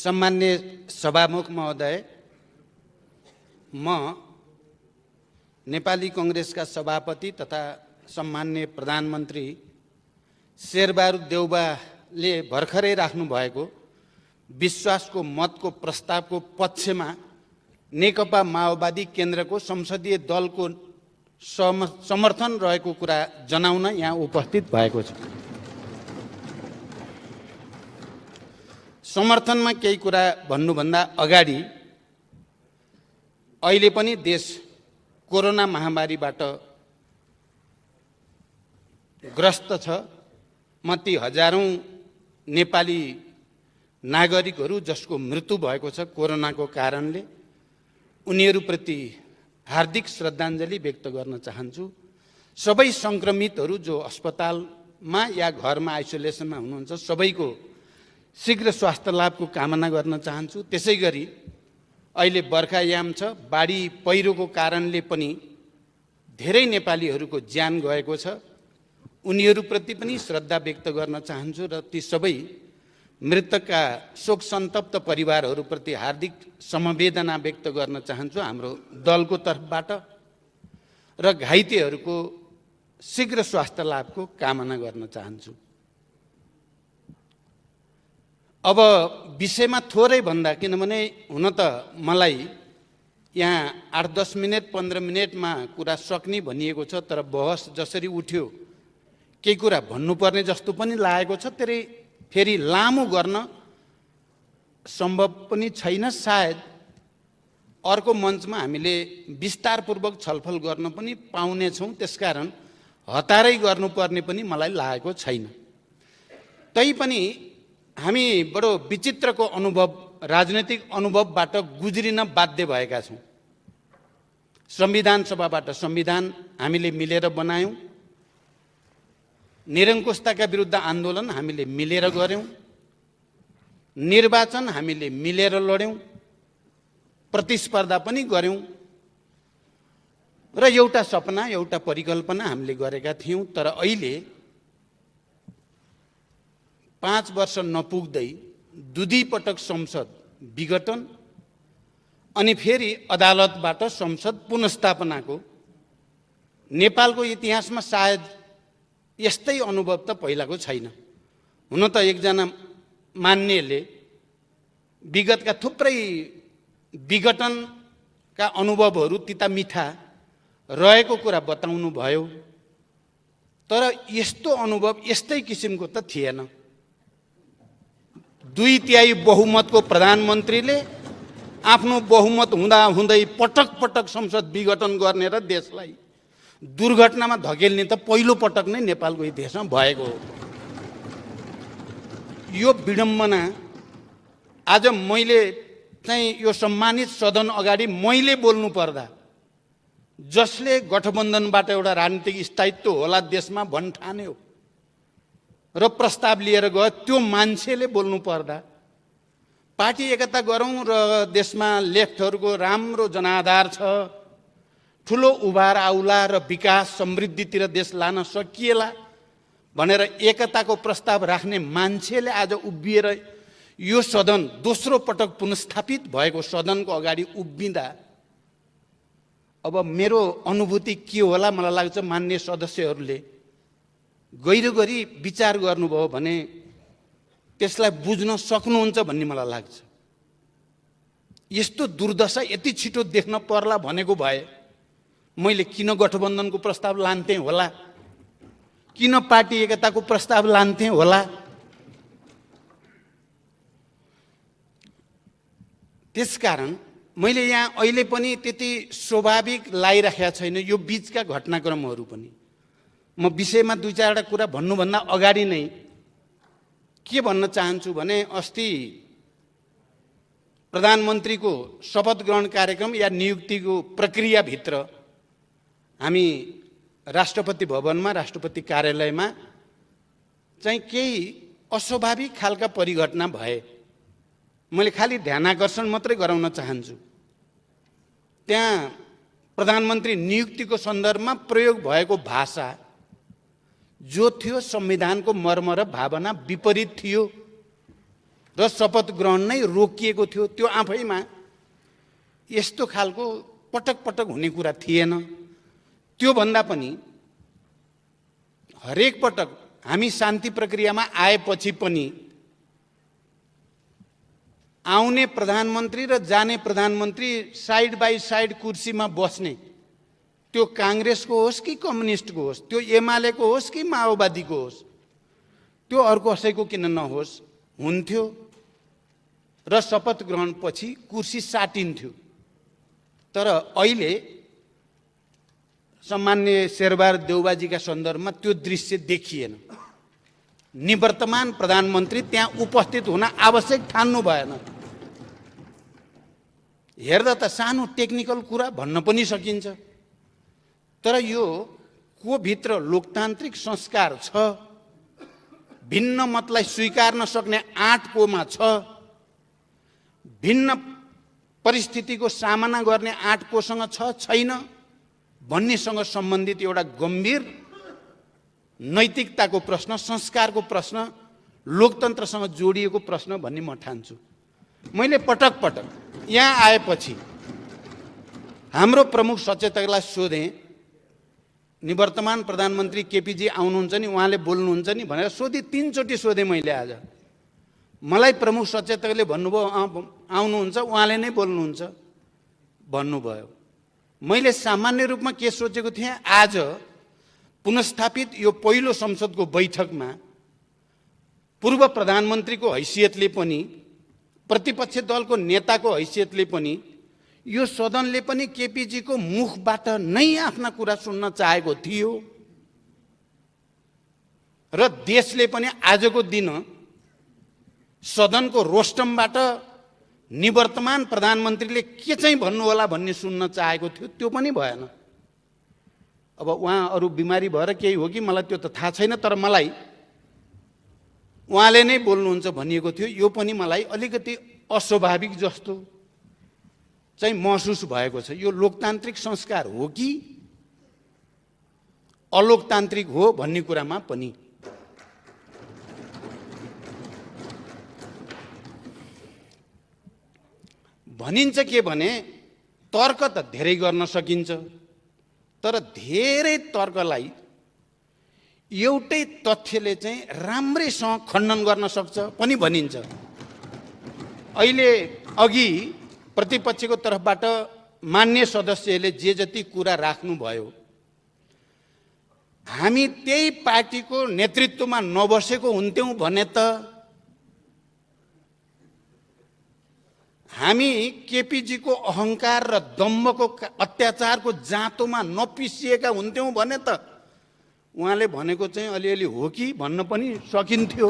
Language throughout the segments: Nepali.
सम्मान्य सभामुख महोदय, म नेपाली कांग्रेसका सभापति तथा सम्मान्य प्रधानमन्त्री शेरबहादुर देउवाले भर्खरै राख्नु भएको विश्वासको मतको प्रस्तावको पक्षमा नेकपा माओवादी केन्द्रको संसदीय दलको समर्थन रहेको कुरा जनाउन यहाँ उपस्थित भएको छ। समर्थनमा केही कुरा भन्नुभन्दा अगाडि अहिले पनि देश कोरोना महामारीबाट ग्रस्त छ। म ती हजारौं नेपाली नागरिकहरू जसको मृत्यु भएको छ कोरोनाको कारणले, उनीहरूप्रति हार्दिक श्रद्धाञ्जली व्यक्त गर्न चाहन्छु। सबै संक्रमितहरू जो अस्पतालमा या घरमा आइसोलेसनमा हुनुहुन्छ सबैको शीघ्र स्वास्थ्य लाभको कामना गर्न चाहन्छु। त्यसैगरी अहिले बर्खायाम छ, बाढी पहिरोको कारणले पनि धेरै नेपालीहरूको ज्यान गएको छ, उनीहरूप्रति पनि श्रद्धा व्यक्त गर्न चाहन्छु र ती सबै मृतकका शोक सन्तप्त परिवारहरूप्रति हार्दिक समवेदना व्यक्त गर्न चाहन्छु हाम्रो दलको तर्फबाट र घाइतेहरूको शीघ्र स्वास्थ्य लाभको कामना गर्न चाहन्छु। अब विषयमा थोरै भन्दा, किनभने हुन त मलाई यहाँ 8-10 मिनट 15 मिनटमा कुरा सक्ने भनिएको छ, तर बहस जसरी उठ्यो केही कुरा भन्नुपर्ने जस्तो पनि लागेको छ। त्यसले फेरि लामो गर्न सम्भव पनि छैन। सायद अर्को मञ्चमा हामीले विस्तारपूर्वक छलफल गर्न पनि पाउनेछौँ, त्यसकारण हतारै गर्नुपर्ने पनि मलाई लागेको छैन। तैपनि हामी बडो विचित्रको अनुभव, राजनैतिक अनुभवबाट गुज्रिन बाध्य भएका छौँ। संविधान सभाबाट संविधान हामीले मिलेर बनायौँ, निरङ्कुशताका विरुद्ध आन्दोलन हामीले मिलेर गर्यौँ, निर्वाचन हामीले मिलेर लड्यौँ, प्रतिस्पर्धा पनि गर्यौँ र एउटा सपना, एउटा परिकल्पना हामीले गरेका थियौँ। तर अहिले 5 वर्ष नपुग्दै दुईपटक संसद विघटन अनि फेरि अदालतबाट संसद पुनर्स्थापनाको नेपालको इतिहासमा सायद यस्तै अनुभव त पहिलाको छैन। हुन त एकजना मान्नेले विगतका थुप्रै विघटनका अनुभवहरू तिता मिठा रहेको कुरा बताउनु भयो, तर यस्तो अनुभव यस्तै किसिमको त थिएन। 2/3 बहुमतको प्रधानमन्त्रीले आफ्नो बहुमत हुँदा हुँदै पटक पटक संसद विघटन गर्ने र देशलाई दुर्घटनामा धकेल्ने त पहिलो पटक नै नेपालको इतिहासमा भएको हो। यो विडम्बना आज मैले चाहिँ यो सम्मानित सदन अगाडि मैले बोल्नु पर्दा, जसले गठबन्धनबाट एउटा राजनीतिक स्थायित्व होला देशमा भन्ठान्यो र प्रस्ताव लिएर गयो, त्यो मान्छेले बोल्नु पर्दा पार्टी एकता गरौँ र देशमा लेफ्टहरूको राम्रो जनाधार छ, ठुलो उभार आउला र विकास समृद्धितिर देश लान सकिएला भनेर एकताको प्रस्ताव राख्ने मान्छेले आज उभिएर यो सदन दोस्रो पटक पुनर्स्थापित भएको सदनको अगाडि उभिँदा अब मेरो अनुभूति के होला? मलाई लाग्छ मान्य सदस्यहरूले गहिरो गरी विचार गर्नुभयो भने त्यसलाई बुझ्न सक्नुहुन्छ भन्ने मलाई लाग्छ। यस्तो दुर्दशा यति छिटो देख्न पर्ला भनेको भए मैले किन गठबन्धनको प्रस्ताव लान्थेँ होला, किन पार्टी एकताको प्रस्ताव लान्थेँ होला। त्यसकारण मैले यहाँ अहिले पनि त्यति स्वाभाविक लागिराखेका छैन यो बीचका घटनाक्रमहरू पनि। म विषयमा 2-4 कुरा भन्नुभन्दा अगाडि नै के भन्न चाहन्छु भने, अस्ति प्रधानमन्त्रीको शपथ ग्रहण कार्यक्रम या नियुक्तिको प्रक्रियाभित्र हामी राष्ट्रपति भवनमा, राष्ट्रपति कार्यालयमा चाहिँ केही अस्वाभाविक खालका परिघटना भए। मैले खालि ध्यानाकर्षण मात्रै गराउन चाहन्छु। त्यहाँ प्रधानमन्त्री नियुक्तिको सन्दर्भमा प्रयोग भएको भाषा जो थियो संविधानको मर्म र भावना विपरीत थियो। र शपथ ग्रहण नै रोकिएको थियो। त्यो आफैमा यस्तो खालको पटक पटक हुने कुरा थिएन। त्यो भन्दा पनि हरेक पटक हामी शान्ति प्रक्रियामा आएपछि पनि आउने प्रधानमन्त्री र जाने प्रधानमन्त्री साइड बाई साइड कुर्सीमा बस्ने, त्यो कांग्रेसको होस् कि कम्युनिस्टको होस्, त्यो एमालेको होस् कि माओवादीको होस्, त्यो अर्को कसैको किन नहोस्, हुन्थ्यो र शपथ ग्रहण पछि कुर्सी साटिन्थ्यो। तर अहिले सम्माननीय शेरबहादुर देउबाजीका सन्दर्भमा त्यो दृश्य देखिएन। निवर्तमान प्रधानमन्त्री त्यहाँ उपस्थित हुन आवश्यक ठान्नु भएन। हेर्दा त सानो टेक्निकल कुरा भन्न पनि सकिन्छ, तर यो को भित्र लोकतान्त्रिक संस्कार छ, भिन्न मतलाई स्वीकार्न सक्ने आँट कोमा छ, भिन्न परिस्थितिको सामना गर्ने आँट कोसँग छ छैन भन्नेसँग सम्बन्धित एउटा गम्भीर नैतिकताको प्रश्न, संस्कारको प्रश्न, लोकतन्त्रसँग जोडिएको प्रश्न भन्ने म ठान्छु। मैले पटक पटक यहाँ आएपछि हाम्रो प्रमुख सचेतकलाई सोधेँ, निवर्तमान प्रधानमन्त्री केपीजी आउनुहुन्छ नि, उहाँले बोल्नुहुन्छ नि भनेर सोधेँ। 3 चोटि सोधेँ मैले आज। मलाई प्रमुख सचेतकले भन्नुभयो आउनुहुन्छ, उहाँले नै बोल्नुहुन्छ भन्नुभयो। मैले सामान्य रूपमा के सोचेको थिएँ, आज पुनस्थापित यो पहिलो संसदको बैठकमा पूर्व प्रधानमन्त्रीको हैसियतले पनि, प्रतिपक्ष दलको नेताको हैसियतले पनि, यो सदनले पनि केपीजीको मुखबाट नै आफ्ना कुरा सुन्न चाहेको थियो र देशले पनि आजको दिन सदनको रोस्टमबाट निवर्तमान प्रधानमन्त्रीले के चाहिँ भन्नुहोला भन्ने सुन्न चाहेको थियो। त्यो पनि भएन। अब उहाँ अरू बिमारी भएर केही हो कि मलाई त्यो त थाहा छैन, तर मलाई उहाँले नै बोल्नुहुन्छ भनिएको थियो। यो पनि मलाई अलिकति अस्वाभाविक जस्तो चाहिँ महसुस भएको छ। यो लोकतान्त्रिक संस्कार हो कि अलोकतान्त्रिक हो भन्ने कुरामा पनि भनिन्छ के भने तर्क त धेरै गर्न सकिन्छ, तर धेरै तर्कलाई एउटै तथ्यले चाहिँ राम्रैसँग खण्डन गर्न सक्छ पनि भनिन्छ। अहिले अघि प्रतिपक्षको तर्फबाट मान्य सदस्यले जे जति कुरा राख्नुभयो, हामी त्यही पार्टीको नेतृत्वमा नबसेको हुन्थ्यौँ भने त हामी केपीजीको अहङ्कार र दम्भको अत्याचारको जाँतोमा नपिसिएका हुन्थ्यौँ भने त उहाँले भनेको चाहिँ अलिअलि हो कि भन्न पनि सकिन्थ्यो।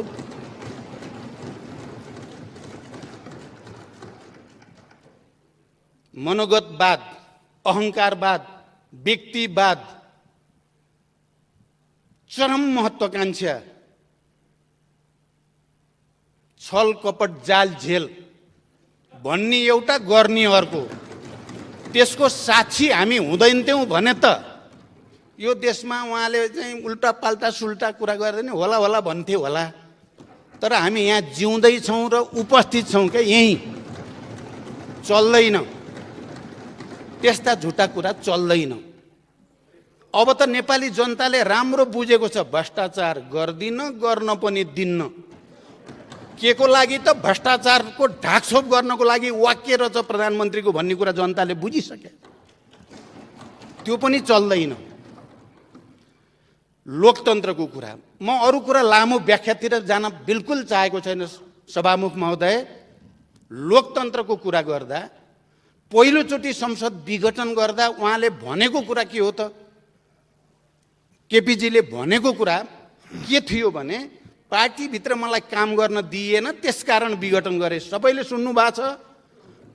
मनोगतवाद, अहङ्कारवाद, व्यक्तिवाद, चरम महत्वाकांक्षा, छल कपट जाल झेल भन्ने एउटा गर्ने अर्को, त्यसको साक्षी हामी हुँदैनथ्यौँ भने त यो देशमा उहाँले चाहिँ उल्टा पाल्टा सुल्टा कुरा गर्दैन होला होला भन्थे होला। तर हामी यहाँ जिउँदैछौँ र उपस्थित छौँ क्या, यहीँ चल्दैन, त्यस्ता झुटा कुरा चल्दैन। अब त नेपाली जनताले राम्रो बुझेको छ, भ्रष्टाचार गर्दिन, गर्न पनि दिन्न। के को लागि त भ्रष्टाचारको ढाकछोप गर्नको लागि वाक्य रहेछ प्रधानमन्त्रीको भन्ने कुरा जनताले बुझिसके। त्यो पनि चल्दैन। लोकतन्त्रको कुरा, म अरू कुरा लामो व्याख्यातिर जान बिल्कुल चाहेको छैन सभामुख महोदय। लोकतन्त्रको कुरा गर्दा पहिलोचोटि संसद विघटन गर्दा उहाँले भनेको कुरा के हो त? केपीजीले भनेको कुरा के थियो भने पार्टीभित्र मलाई काम गर्न दिएन त्यसकारण विघटन गरे। सबैले सुन्नु भएको छ।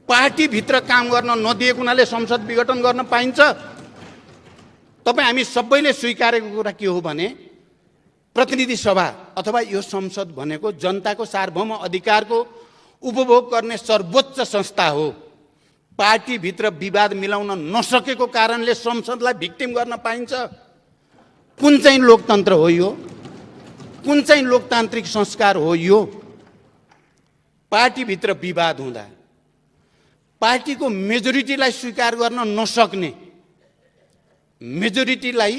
पार्टीभित्र काम गर्न नदिएको हुनाले संसद विघटन गर्न पाइन्छ? तपाईँ हामी सबैले स्वीकारेको कुरा के हो भने प्रतिनिधि सभा अथवा यो संसद भनेको जनताको सार्वभौम अधिकारको उपभोग गर्ने सर्वोच्च संस्था हो। पार्टीभित्र विवाद मिलाउन नसकेको कारणले संसदलाई भिक्टिम गर्न पाइन्छ? कुन चाहिँ लोकतन्त्र हो यो? कुन चाहिँ लोकतान्त्रिक संस्कार हो यो? पार्टीभित्र विवाद हुँदा पार्टीको मेजोरिटीलाई स्वीकार गर्न नसक्ने, मेजोरिटीलाई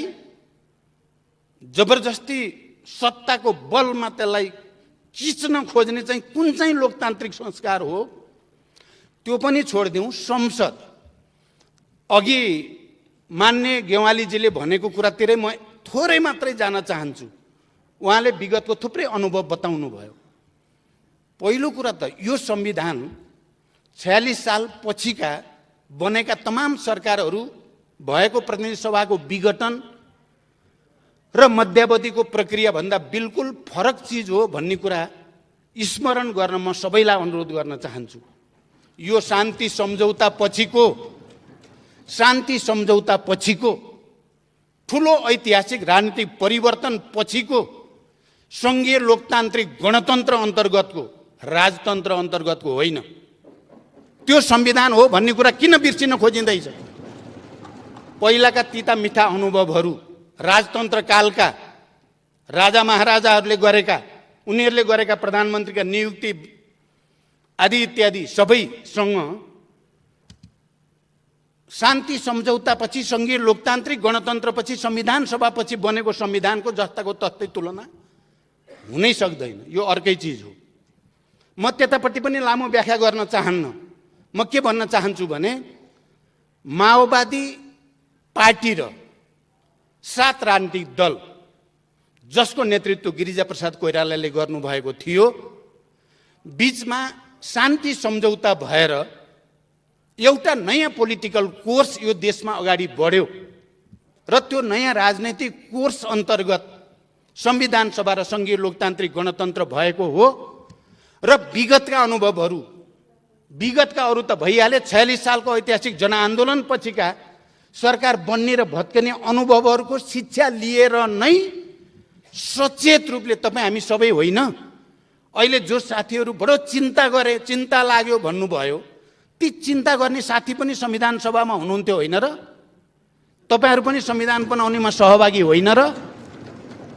जबरजस्ती सत्ताको बलमा त्यसलाई खिच्न खोज्ने चाहिँ कुन चाहिँ लोकतान्त्रिक संस्कार हो त्यो पनि छोडिदिउँ। संसद अघि मान्य गेवालीजीले भनेको कुरातिरै म थोरै मात्रै जान चाहन्छु। उहाँले विगतको थुप्रै अनुभव बताउनु भयो। पहिलो कुरा त यो संविधान 46 साल पछिका बनेका तमाम सरकारहरू भएको प्रतिनिधि सभाको विघटन र मध्यावधिको प्रक्रिया भन्दा बिल्कुल फरक चिज हो भन्ने कुरा स्मरण गर्न म सबैलाई अनुरोध गर्न चाहन्छु। यो शान्ति सम्झौता पछिको ठुलो ऐतिहासिक राजनीतिक परिवर्तन पछिको संघीय लोकतान्त्रिक गणतन्त्र अन्तर्गतको, राजतन्त्र अन्तर्गतको होइन। त्यो संविधान हो भन्ने कुरा किन बिर्सिन खोजिँदैछ? पहिलाका तिता मिठा अनुभवहरू, राजतन्त्र कालका राजा महाराजाहरूले गरेका, उनीहरूले गरेका प्रधानमन्त्रीका नियुक्ति आदि इत्यादि सबैसँग शान्ति सम्झौतापछि, संघीय लोकतान्त्रिक गणतन्त्रपछि, संविधान सभापछि बनेको संविधानको जस्ताको तस्तै तुलना हुनै सक्दैन। यो अर्कै चिज हो। म त्यतापट्टि पनि लामो व्याख्या गर्न चाहन्न। म के भन्न चाहन्छु भने माओवादी पार्टी र 7 राजनीतिक दल जसको नेतृत्व गिरिजाप्रसाद कोइरालाले गर्नुभएको थियो, बीचमा शान्ति सम्झौता भएर एउटा नयाँ पोलिटिकल कोर्स यो देशमा अगाडि बढ्यो र त्यो नयाँ राजनैतिक कोर्स अन्तर्गत संविधान सभा र संघीय लोकतान्त्रिक गणतन्त्र भएको हो। र विगतका अनुभवहरू, विगतका अरू त भइहाले, 46 सालको ऐतिहासिक जनआन्दोलन पछिका सरकार बन्ने र भत्कने अनुभवहरूको शिक्षा लिएर नै सचेत रूपले तपाईँ हामी सबै होइन, अहिले जो साथीहरू बडो चिन्ता लाग्यो भन्नुभयो, ती चिन्ता गर्ने साथी पनि संविधान सभामा हुनुहुन्थ्यो होइन र? तपाईँहरू पनि संविधान बनाउनेमा सहभागी होइन र?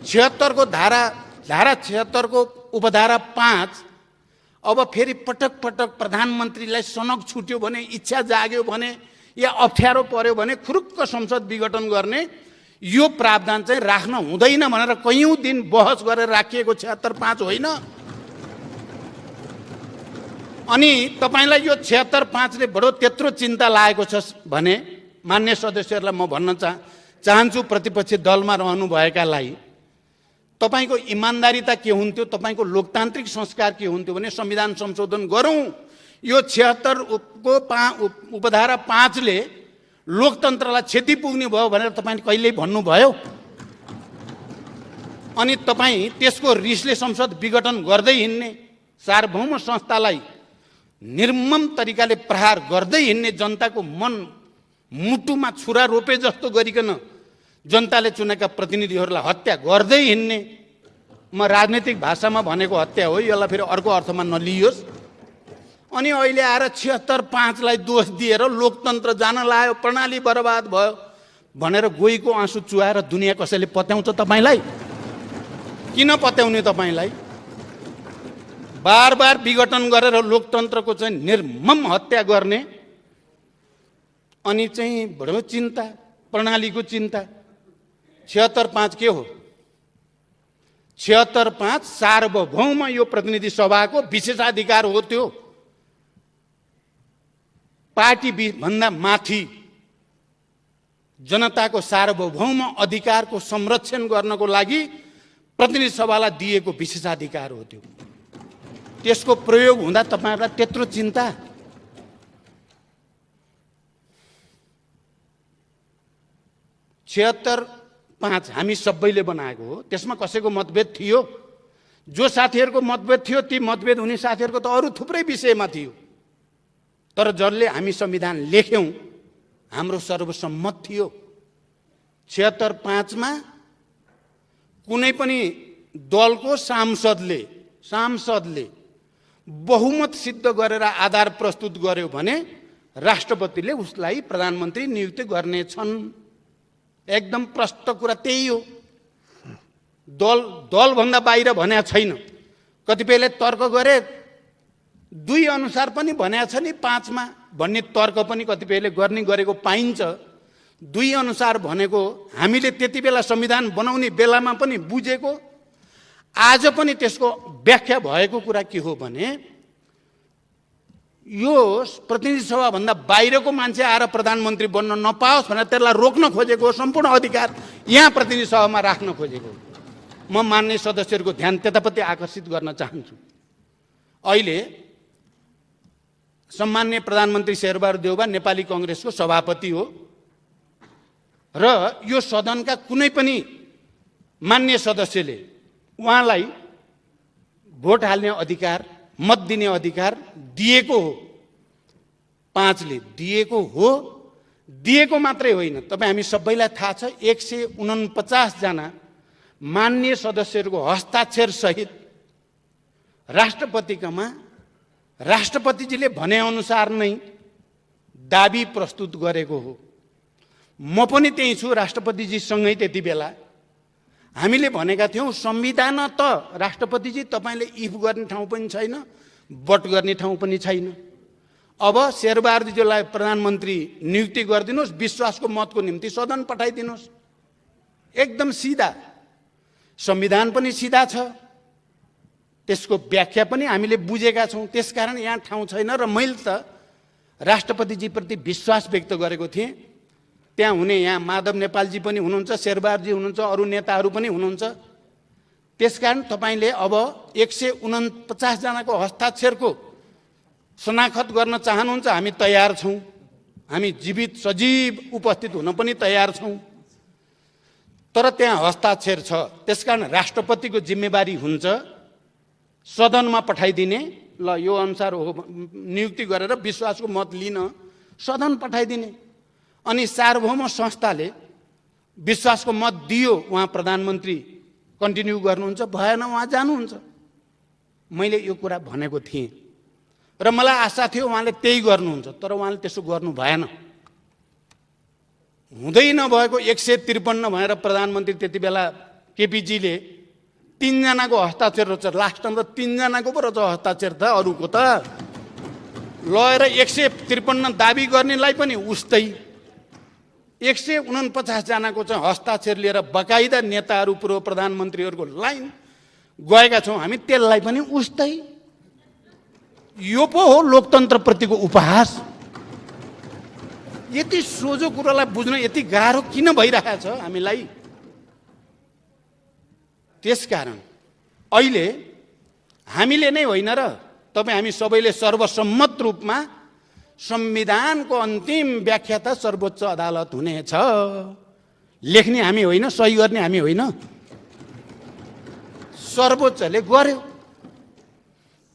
76 को धारा 76 को उपधारा 5 अब फेरि पटक पटक प्रधानमन्त्रीलाई सनक छुट्यो भने, इच्छा जाग्यो भने या अप्ठ्यारो पर्यो भने खुरुक्क संसद विघटन गर्ने यो प्रावधान चाहिँ राख्न हुँदैन भनेर कयौं दिन बहस गरेर राखिएको 76(5) होइन। अनि तपाईलाई यो 76(5) ले बडो त्यत्रो चिन्ता लागेको छ भने मान्य सदस्यहरूलाई म भन्न चाहन्छु, प्रतिपक्षी दलमा रहनु भएकालाई तपाईको इमानदारीता के हुन्थ्यो, तपाईको लोकतान्त्रिक संस्कार के हुन्थ्यो भने संविधान संशोधन गरौं। यो 76 को उपधारा 5 ले लोकतन्त्रलाई क्षति पुग्ने भयो भनेर तपाईले कहिल्यै भन्नुभयो? अनि तपाई त्यसको रिसले संसद विघटन गर्दै हिँड्ने, सार्वभौम संस्थालाई निर्मम तरिकाले प्रहार गर्दै हिँड्ने, जनताको मन मुटुमा छुरा रोपे जस्तो गरिकन जनताले चुनेका प्रतिनिधिहरूलाई हत्या गर्दै हिँड्ने, म राजनीतिक भाषामा भनेको हत्या हो, यसलाई फेरि अर्को अर्थमा नलियोस्। अनि अहिले आएर 76(5) लाई दोष दिएर लोकतन्त्र जान लाग्यो, प्रणाली बर्बाद भयो भनेर गोहीको आँसु चुहाएर दुनिया कसैले पत्याउँछ तपाईलाई? किन पत्याउने तपाईलाई? बार बार विघटन गरेर लोकतन्त्रको चाहिँ निर्मम हत्या गर्ने, अनि चाहिँ बडो चिन्ता, प्रणालीको चिन्ता। 76(5) के हो? 76(5) सार्वभौम यो प्रतिनिधि सभाको विशेषाधिकार हो। त्यो पार्टी भन्दा माथि जनताको सार्वभौम अधिकारको संरक्षण गर्नको लागि प्रतिनिधि सभालाई दिएको विशेषाधिकार हो। त्यो त्यसको प्रयोग हुँदा तपाईहरुलाई त्यत्रो चिन्ता? छिहत्तर 5 हामी सबैले बनाएको हो, त्यसमा कसैको मतभेद थियो? जो साथीहरुको मतभेद थियो ती मतभेद हुने साथीहरुको त अरु थुप्रै विषयमा थियो, तर जसले हामी संविधान लेख्यौं हाम्रो सर्वसम्मत थियो। 76(5) मा कुनै पनि दलको सांसदले बहुमत सिद्ध गरेर आधार प्रस्तुत गर्यो भने राष्ट्रपतिले उसलाई प्रधानमन्त्री नियुक्ति गर्नेछन्। एकदम प्रष्ट कुरा त्यही हो। दल भन्दा बाहिर भन्या छैन। कतिपयले तर्क गरे 2 अनुसार पनि भनेको छ नि 5 मा भन्ने तर्क पनि कतिपयले गर्ने गरेको पाइन्छ। 2 अनुसार भनेको हामीले त्यति बेला संविधान बनाउने बेलामा पनि बुझेको, आज पनि त्यसको व्याख्या भएको कुरा के हो भने यो प्रतिनिधि सभा भन्दा बाहिरको मान्छे आएर प्रधानमन्त्री बन्न नपाओस् भनेर त्यसलाई रोक्न खोजेको सम्पूर्ण अधिकार यहाँ प्रतिनिधि सभामा राख्न खोजेको। म मान्य सदस्यहरूको ध्यान त्यतापट्टि आकर्षित गर्न चाहन्छु। अहिले सम्माननीय प्रधानमन्त्री शेरबहादुर देउबा नेपाली कांग्रेसको सभापति हो र यो सदनका कुनै पनि मान्य सदस्यले उहाँलाई भोट हाल्ने अधिकार, मत दिने अधिकार दिएको हो। 5 ले दिएको हो, दिएको मात्रै होइन, तपाईँ हामी सबैलाई थाहा छ 149 जना मान्य सदस्यहरूको हस्ताक्षर सहित राष्ट्रपतिकामा राष्ट्रपतिजीले भने अनुसार नै दाबी प्रस्तुत गरेको हो। म पनि त्यही छु राष्ट्रपतिजीसँगै। त्यति बेला हामीले भनेका थियौं संविधान त राष्ट्रपतिजी तपाईले इफ गर्ने ठाउँ पनि छैन, बट गर्ने ठाउँ पनि छैन। अब शेरबहादुरजीलाई प्रधानमन्त्री नियुक्ति गरिदिनुस्, विश्वासको मतको निम्ति सदन पठाइदिनुस्। एकदम सिधा, संविधान पनि सिधा छ, त्यसको व्याख्या पनि हामीले बुझेका छौं। त्यसकारण यहाँ ठाउँ छैन र मैले त राष्ट्रपतिजी प्रति विश्वास व्यक्त गरेको थिएँ। त्यहाँ हुने यहाँ माधव नेपालजी पनि हुनुहुन्छ, शेरबहादुरजी हुनुहुन्छ, अरू नेताहरू पनि हुनुहुन्छ। त्यसकारण तपाईले अब 149 जनाको हस्ताक्षरको शनाखत गर्न चाहनुहुन्छ, हामी तयार छौं। हामी जीवित सजीव उपस्थित हुन पनि तयार छौं। तर त्यहाँ हस्ताक्षर छ, त्यसकारण राष्ट्रपतिको जिम्मेवारी हुन्छ सदनमा पठाइदिने। ल यो अनुसार हो नियुक्ति गरेर विश्वासको मत लिन सदन पठाइदिने। अनि सार्वभौम संस्थाले विश्वासको मत दियो, उहाँ प्रधानमन्त्री कन्टिन्यू गर्नुहुन्छ, भएन उहाँ जानुहुन्छ। मैले यो कुरा भनेको थिएँ र मलाई आशा थियो उहाँले त्यही गर्नुहुन्छ, तर उहाँले त्यसो गर्नु भएन। हुँदै नभएको 153 भएर प्रधानमन्त्री त्यति बेला केपीजीले 3 जनाको हस्ताक्षर रहेछ, लास्टमा त 3 जनाको पो रहेछ हस्ताक्षर त, अरूको त लएर 153 दाबी गर्नेलाई पनि उस्तै 149 जनाको चाहिँ हस्ताक्षर लिएर बकाइदा नेताहरू पूर्व प्रधानमन्त्रीहरूको लाइन गएका छौँ हामी, त्यसलाई पनि उस्तै। यो पो हो लोकतन्त्रप्रतिको उपहास। यति सोझो कुरालाई बुझ्न यति गाह्रो किन भइरहेको छ हामीलाई? त्यसकारण अहिले हामीले नै होइन र तपाईँ हामी सबैले सर्वसम्मत रूपमा संविधानको अन्तिम व्याख्या त सर्वोच्च अदालत हुनेछ। लेख्ने हामी होइन, सही गर्ने हामी होइन, सर्वोच्चले गर्यो।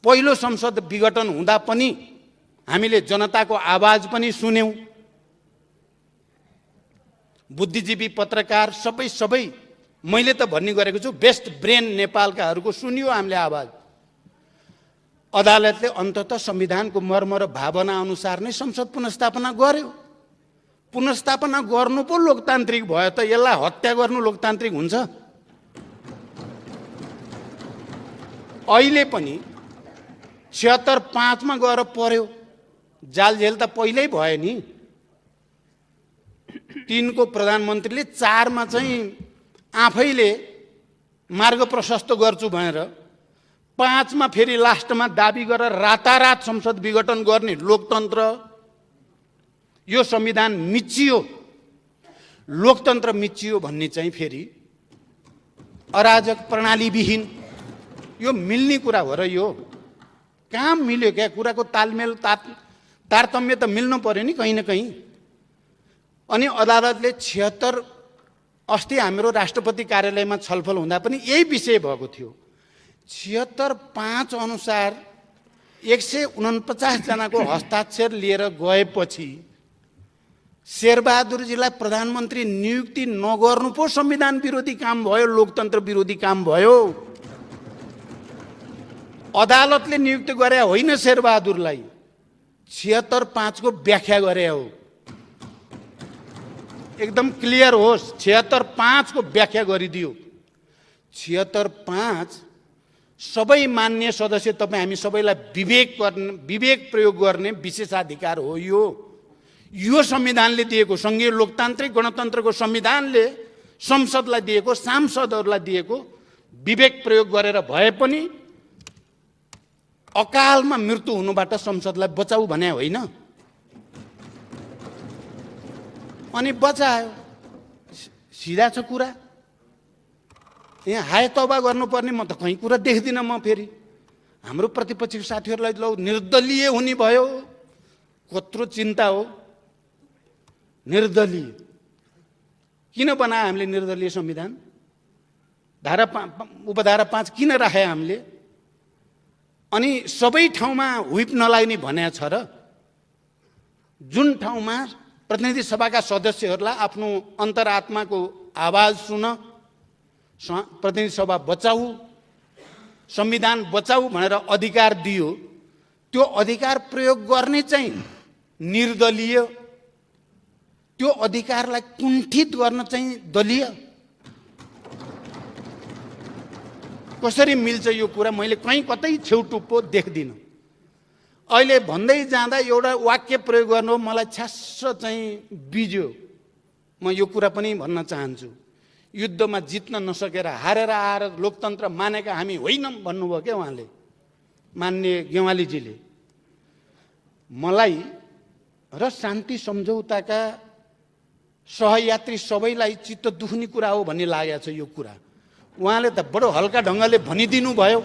पहिलो संसद विघटन हुँदा पनि हामीले जनताको आवाज पनि सुन्यौं। बुद्धिजीवी, पत्रकार सबै मैले त भन्ने गरेको छु, बेस्ट ब्रेन नेपालकाहरूको सुनियो हामीले आवाज। अदालतले अन्ततः संविधानको मर्म र भावना अनुसार नै संसद पुनर्स्थापना गर्यो। पुनर्स्थापना गर्नु पो लोकतान्त्रिक भयो त यसलाई हत्या गर्नु लोकतान्त्रिक हुन्छ? अहिले पनि 76-5 मा गएर पर्यो, जालझेल त पहिल्यै भयो नि। 3 को प्रधानमन्त्रीले 4 मा चाहिँ आफैले मार्ग प्रशस्त गर्छु भनेर 5 मा फेरि लास्टमा दाबी गरेर रातारात संसद विघटन गर्ने लोकतन्त्र, यो संविधान मिचियो, लोकतन्त्र मिचियो भन्ने चाहिँ फेरि अराजक प्रणालीविहीन, यो मिल्ने कुरा हो र यो कहाँ मिल्यो? क्या कुराको तालमेल तारतम्य त मिल्नु पर्यो नि कहीँ न कहीँ। अनि अदालतले 76 अस्ति हाम्रो राष्ट्रपति कार्यालयमा छलफल हुँदा पनि यही विषय भएको थियो। 76-5 अनुसार 149 जनाको हस्ताक्षर लिएर गएपछि शेरबहादुरजीलाई प्रधानमन्त्री नियुक्ति नगर्नु पो संविधान विरोधी काम भयो, लोकतन्त्र विरोधी काम भयो। अदालतले नियुक्ति गरे होइन शेरबहादुरलाई, 76-5 को व्याख्या गरे हो। एकदम क्लियर होस्, 76-5 को व्याख्या गरिदियो। 76-5 सबै मान्य सदस्य तपाईँ हामी सबैलाई विवेक प्रयोग गर्ने विशेषाधिकार हो। यो संविधानले दिएको, सङ्घीय लोकतान्त्रिक गणतन्त्रको संविधानले संसदलाई दिएको, सांसदहरूलाई दिएको विवेक प्रयोग गरेर भए पनि अकालमा मृत्यु हुनुबाट संसदलाई बचाऊ भने होइन। अनि बचायो, सिधा छ कुरा। यहाँ हाय तौबा गर्नुपर्ने म त कहीँ कुरा देख्दिनँ। म फेरि हाम्रो प्रतिपक्षीको साथीहरूलाई लौ निर्दलीय हुने भयो, कत्रो चिन्ता हो। निर्दलीय किन बनायो हामीले? निर्दलीय संविधान उपधारा 5 किन राखे हामीले? अनि सबै ठाउँमा हुइप नलाग्ने भनेको छ र? जुन ठाउँमा प्रतिनिधि सभाका सदस्यहरूलाई आफ्नो अन्तरात्माको आवाज सुन, प्रतिनिधि सभा बचाऊ, संविधान बचाऊ भनेर अधिकार दियो, त्यो अधिकार प्रयोग गर्ने चाहिँ निर्दलीय, त्यो अधिकारलाई कुण्ठित गर्न चाहिँ दलीय। कसरी मिल्छ यो कुरा? मैले कहीँ कतै छेउटुप्पो देख्दिनँ। अहिले भन्दै जाँदा एउटा वाक्य प्रयोग गर्नु मलाई छ्यास्स चाहिँ बिज्यो। म यो कुरा पनि भन्न चाहन्छु, युद्धमा जित्न नसकेर हारेर आएर लोकतन्त्र मानेका हामी होइनौँ भन्नुभयो क्या उहाँले, मान्य गेवालीजीले। मलाई र शान्ति सम्झौताका सहयात्री सबैलाई चित्त दुख्ने कुरा हो भन्ने लागेको छ यो कुरा। उहाँले त बडो हल्का ढङ्गले भनिदिनु भयो।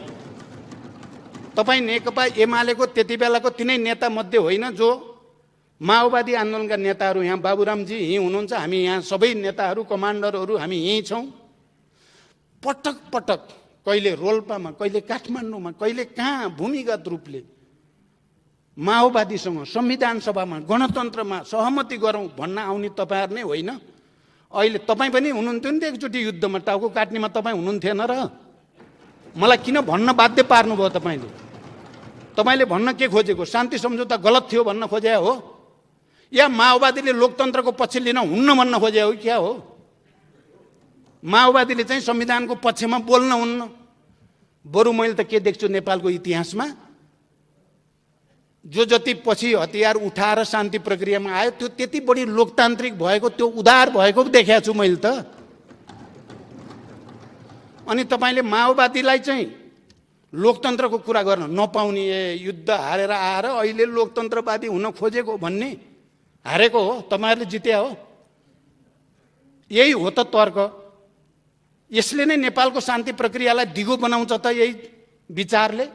तपाईँ नेकपा एमालेको त्यति बेलाको तिनै नेता मध्ये होइन जो माओवादी आन्दोलनका नेताहरू, यहाँ बाबुरामजी यहीँ हुनुहुन्छ, हामी यहाँ सबै नेताहरू कमान्डरहरू हामी यहीँ छौँ। पटक पटक कहिले रोल्पामा, कहिले काठमाडौँमा, कहिले कहाँ भूमिगत रूपले माओवादीसँग संविधान सभामा गणतन्त्रमा सहमति गरौँ भन्न आउने तपाईँहरू नै होइन? अहिले तपाईँ पनि हुनुहुन्थ्यो नि त एकचोटि युद्धमा, टाउको काट्नेमा तपाईँ हुनुहुन्थेन र? मलाई किन भन्न बाध्य पार्नुभयो तपाईँले? तपाईँले भन्न के खोजेको? शान्ति सम्झौता गलत थियो भन्न खोजे हो, या माओवादीले लोकतन्त्रको पक्ष लिन हुन्न भन्न खोजे हो? क्या हो? माओवादीले चाहिँ संविधानको पक्षमा बोल्न हुन्न। बरु मैले त के देख्छु नेपालको इतिहासमा, जो जति पछि हतियार उठाएर शान्ति प्रक्रियामा आयो त्यो त्यति बढी लोकतान्त्रिक भएको, त्यो उदार भएको देखेको छु मैले त। अनि तपाईँले माओवादीलाई चाहिँ लोकतन्त्रको कुरा गर्न नपाउने, युद्ध हारेर आएर अहिले लोकतन्त्रवादी हुन खोजेको भन्ने, हारेको हो, तपाईँहरूले जिते हो। यही हो त तर्क। यसले नै नेपालको शान्ति प्रक्रियालाई दिगो बनाउँछ त यही विचारले।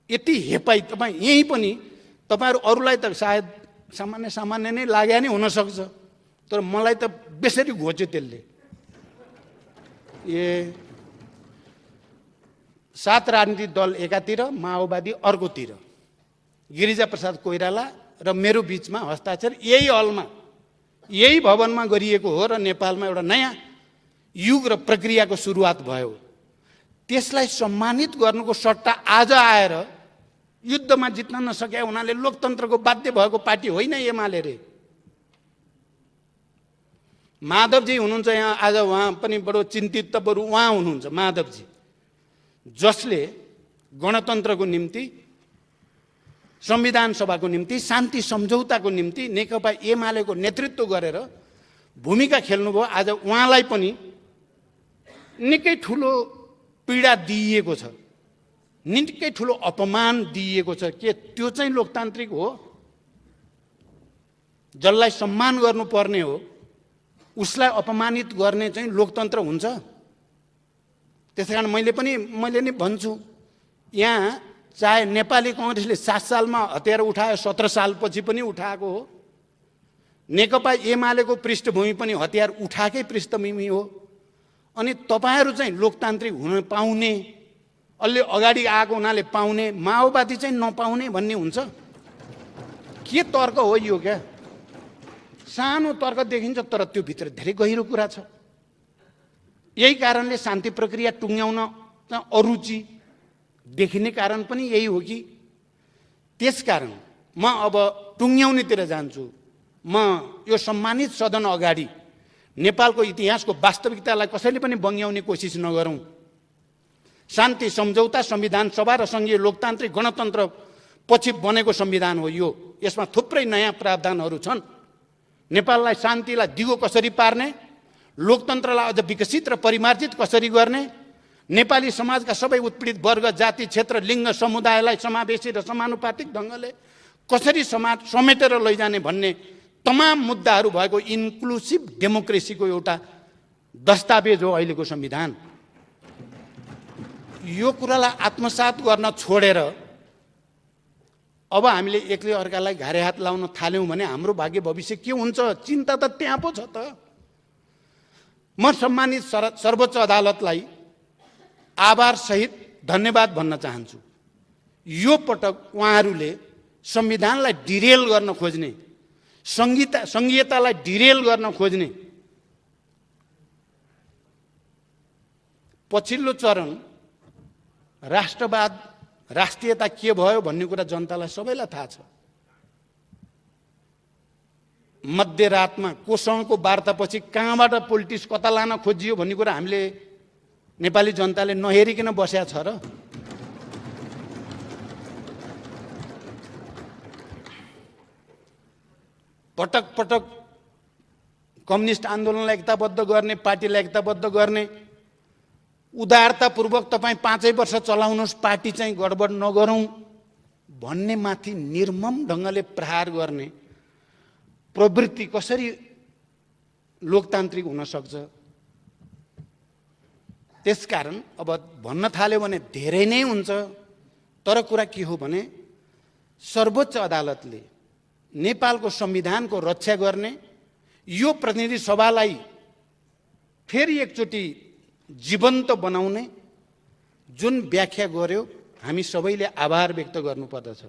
यति हेपाई तपाईँ यहीँ पनि, तपाईँहरू अरूलाई त सायद सामान्य नै लाग्या नै हुनसक्छ, तर मलाई त बेसरी घोच्यो त्यसले। 7 राजनीतिक दल एकातिर, माओवादी अर्कोतिर, गिरिजाप्रसाद कोइराला र मेरो बिचमा हस्ताक्षर यही हलमा, यही भवनमा गरिएको हो र नेपालमा एउटा नयाँ युग र प्रक्रियाको सुरुवात भयो। त्यसलाई सम्मानित गर्नुको सट्टा आज आएर युद्धमा जित्न नसके उनीहरूले लोकतन्त्रको बाध्य भएको पार्टी होइन एमाले रे। माधवजी हुनुहुन्छ यहाँ आज, उहाँ पनि बडो चिन्तित त बरु उहाँ हुनुहुन्छ, माधवजी, जसले गणतन्त्रको निम्ति, संविधान सभाको निम्ति, शान्ति सम्झौताको निम्ति नेकपा एमालेको नेतृत्व गरेर भूमिका खेल्नुभयो। आज उहाँलाई पनि निकै ठुलो पीडा दिइएको छ, निकै ठुलो अपमान दिइएको छ। के त्यो चाहिँ लोकतान्त्रिक हो? जसलाई सम्मान गर्नुपर्ने हो उसलाई अपमानित गर्ने चाहिँ लोकतन्त्र हुन्छ? त्यसैकारण मैले नै भन्छु, यहाँ चाहे नेपाली कांग्रेसले 7 सालमा हतियार उठायो, 17 सालपछि पनि उठाएको हो। नेकपा एमालेको पृष्ठभूमि पनि हतियार उठाएकै पृष्ठभूमि हो। अनि तपाईहरू चाहिँ लोकतान्त्रिक हुन पाउने, अलि अगाडि आएको हुनाले पाउने, माओवादी चाहिँ नपाउने भन्ने हुन्छ? के तर्क हो यो? क्या सानो तर्क देखिन्छ, तर त्यो भित्र धेरै गहिरो कुरा छ। यही कारणले शान्ति प्रक्रिया टुङ्ग्याउन अरुचि देखिने कारण पनि यही हो कि त्यसकारण म अब टुङ्ग्याउनेतिर जान्छु। म यो सम्मानित सदन अगाडि नेपालको इतिहासको वास्तविकतालाई कसैले पनि बङ्ग्याउने कोसिस नगरौँ। शान्ति सम्झौता संविधान सभा र सङ्घीय लोकतान्त्रिक गणतन्त्र पछि बनेको संविधान हो यो। यसमा थुप्रै नयाँ प्रावधानहरू छन्। नेपाललाई शान्तिलाई दिगो कसरी पार्ने, लोकतन्त्रलाई अझ विकसित र परिमार्जित कसरी गर्ने, नेपाली समाजका सबै उत्पीडित वर्ग, जाति, क्षेत्र, लिङ्ग, समुदायलाई समावेशी र समानुपातिक ढङ्गले कसरी समेटेर लैजाने भन्ने तमाम मुद्दाहरू भएको इन्क्लुसिभ डेमोक्रेसीको एउटा दस्तावेज हो अहिलेको संविधान। यो कुरालाई आत्मसात गर्न छोडेर अब हामीले एकले अर्कालाई घारे हात लाउन थाल्यौँ भने हाम्रो भाग्य भविष्य के हुन्छ? चिन्ता त त्यहाँ पो छ त। म सम्मानित सर्वोच्च अदालतलाई आभार सहित धन्यवाद भन्न चाहन्छु। यो पटक उहाँहरूले संविधानलाई डिरेल गर्न खोज्ने, संघीयतालाई डिरेल गर्न खोज्ने पछिल्लो चरण राष्ट्रवाद, राष्ट्रियता के भयो भन्ने कुरा जनतालाई सबैलाई थाहा छ। मध्यरातमा कोसँगको वार्तापछि कहाँबाट पोलिटिक्स कता लान खोजियो भन्ने कुरा हामीले नेपाली जनताले नहेरिकन बस्या छ र। पटक पटक कम्युनिस्ट आन्दोलनलाई एकताबद्ध गर्ने, पार्टीलाई एकताबद्ध गर्ने, उदारतापूर्वक तपाईँ 5 वर्ष चलाउनुहोस्, पार्टी चाहिँ गडबड नगरौँ भन्ने माथि निर्मम ढङ्गले प्रहार गर्ने प्रवृत्ति कसरी लोकतान्त्रिक हुन सक्छ? त्यसकारण अब भन्न थाल्यो भने धेरै नै हुन्छ। तर कुरा के हो भने सर्वोच्च अदालतले नेपालको संविधानको रक्षा गर्ने, यो प्रतिनिधि सभालाई फेरि एकचोटि जीवन्त बनाउने जुन व्याख्या गर्यो, हामी सबैले आभार व्यक्त गर्नुपर्दछ।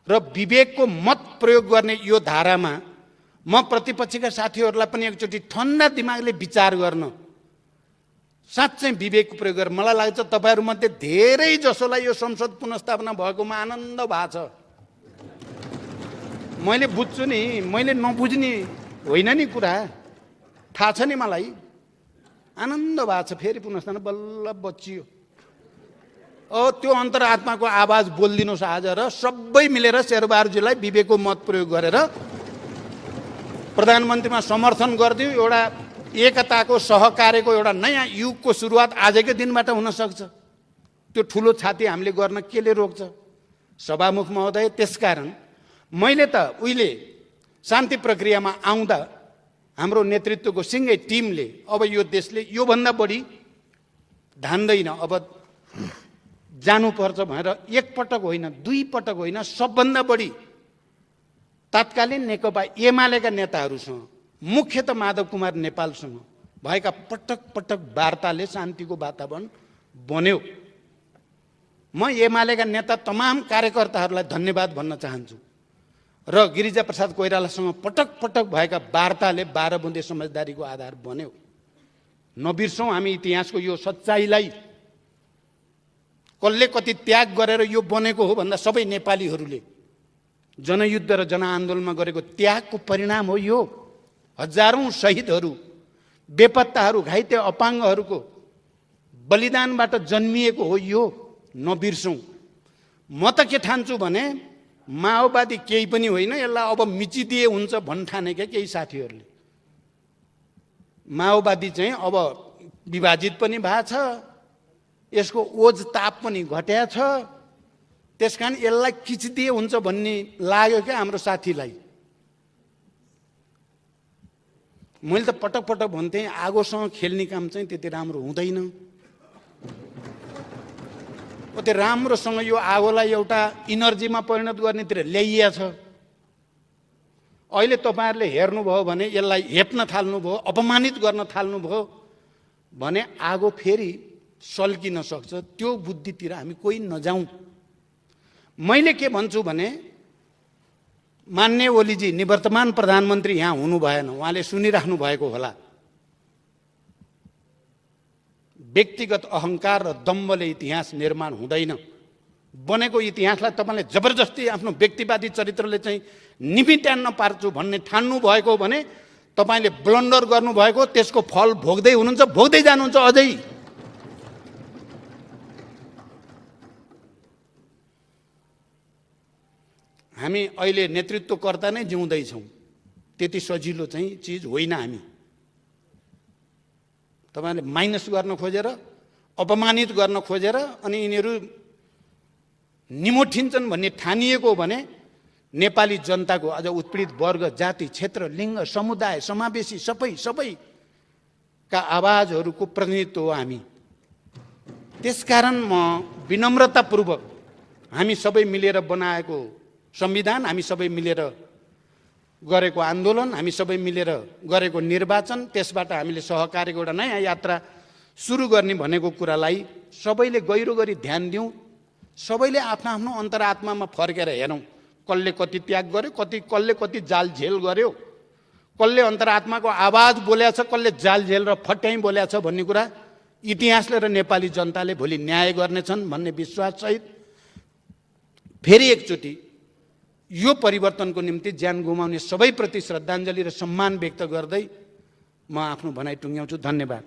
र विवेकको मत प्रयोग गर्ने यो धारामा म प्रतिपक्षका साथीहरूलाई पनि एकचोटि ठन्डा दिमागले विचार गर्न, साँच्चै विवेक प्रयोग गरेर, मलाई लाग्छ तपाईँहरूमध्ये धेरै जसोलाई यो संसद पुनर्स्थापना भएकोमा आनन्द भएको छ। मैले बुझ्छु नि, मैले नबुझ्ने होइन नि कुरा, थाहा छ नि मलाई। आनन्द भएको छ, फेरि पुनर्स्थापना बल्ल बचियो। त्यो अन्तरात्माको आवाज बोलिदिनुहोस् आज र सबै मिलेर शेरबहादुरजीलाई विवेकको मत प्रयोग गरेर प्रधानमन्त्रीमा समर्थन गरिदियो। एउटा एकताको, सहकार्यको एउटा नयाँ युगको सुरुवात आजकै दिनबाट हुन सक्छ। त्यो ठुलो छाती हामीले गर्न केले रोक्छ? सभामुख महोदय, त्यसकारण मैले त उहिले शान्ति प्रक्रियामा आउँदा हाम्रो नेतृत्वको सिङ्गै टिमले अब यो देशले योभन्दा बढी धान्दैन, अब जानुपर्छ भनेर एकपटक होइन, 2 पटक होइन, सबभन्दा बढी तत्कालीन नेकपा एमालेका नेताहरूसँग, मुख्यतः माधव कुमार नेपालसँग भएका पटक पटक वार्ताले शान्तिको वातावरण बन्यो। म एमालेका नेता तमाम कार्यकर्ताहरूलाई धन्यवाद भन्न चाहन्छु र गिरिजा प्रसाद कोइरालासँग पटक पटक भएका वार्ताले 12 बुँदे समझदारीको आधार बन्यो। नबिर्सौँ हामी इतिहासको यो सच्चाइलाई। कसले कति त्याग गरेर यो बनेको हो भन्दा सबै नेपालीहरूले जनयुद्ध र जनआन्दोलनमा गरेको त्यागको परिणाम हो यो। हजारौं शहीदहरू, बेपत्ताहरू, घाइते अपाङ्गहरूको बलिदानबाट जन्मिएको हो यो, नबिर्सौँ। म त के ठान्छु भने माओवादी केही पनि होइन, यसलाई अब मिचिदिए हुन्छ भन्ठानेका केही साथीहरूले। माओवादी चाहिँ अब विभाजित पनि भएको छ, यसको ओज ताप पनि घट्या छ, त्यसकारण यसलाई खिचिदिए हुन्छ भन्ने लाग्यो क्या हाम्रो साथीलाई। मैले त पटक पटक भन्थेँ आगोसँग खेल्ने काम चाहिँ त्यति राम्रो हुँदैन। त्यो राम्रोसँग यो आगोलाई एउटा इनर्जीमा परिणत गर्नेतिर ल्याइया छ। अहिले तपाईँहरूले हेर्नुभयो भने यसलाई हेप्न थाल्नुभयो, अपमानित गर्न थाल्नुभयो भने आगो फेरि सल्किन सक्छ। त्यो बुद्धितिर हामी कोही नजाउँ। मैले के भन्छु भने मान्य ओलीजी, निवर्तमान प्रधानमन्त्री यहाँ हुनु भएन, उहाँले सुनिराख्नु भएको होला। व्यक्तिगत अहङ्कार र दम्बले इतिहास निर्माण हुँदैन। बनेको इतिहासलाई तपाईँले जबरजस्ती आफ्नो व्यक्तिवादी चरित्रले चाहिँ निमिट्यान्न पार्छु भन्ने ठान्नु भएको भने तपाईँले ब्लन्डर गर्नुभएको, त्यसको फल भोग्दै हुनुहुन्छ, भोग्दै जानुहुन्छ अझै। हामी अहिले नेतृत्वकर्ता नै जिउँदैछौँ, त्यति सजिलो चाहिँ चिज होइन हामी। तपाईँले माइनस गर्न खोजेर, अपमानित गर्न खोजेर अनि यिनीहरू निमोठिन्छन् भन्ने ठानिएको हो भने नेपाली जनताको अझ उत्पीडित वर्ग, जाति, क्षेत्र, लिङ्ग, समुदाय, समावेशी सबैका आवाजहरूको प्रतिनिधित्व हो हामी। त्यसकारण म विनम्रतापूर्वक हामी सबै मिलेर बनाएको संविधान, हामी सबै मिलेर गरेको आन्दोलन, हामी सबै मिलेर गरेको निर्वाचन, त्यसबाट हामीले सहकार्यको एउटा नयाँ यात्रा सुरु गर्ने भनेको कुरालाई सबैले गहिरो गरी ध्यान दिउँ। सबैले आफ्नो आफ्नो अन्तरात्मामा फर्केर हेरौँ, कसले कति त्याग गर्यो, कसले कति जाल झेल गर्यो, कसले अन्तरात्माको आवाज बोलेको छ, कसले जाल झेल र फट्याइ बोलेको छ भन्ने कुरा इतिहासले र नेपाली जनताले भोलि न्याय गर्नेछन् भन्ने विश्वाससहित फेरि एकचोटि यो परिवर्तनको निम्ति ज्यान गुमाउने सबैप्रति श्रद्धाञ्जली र सम्मान व्यक्त गर्दै म आफ्नो भनाइ टुङ्ग्याउँछु। धन्यवाद।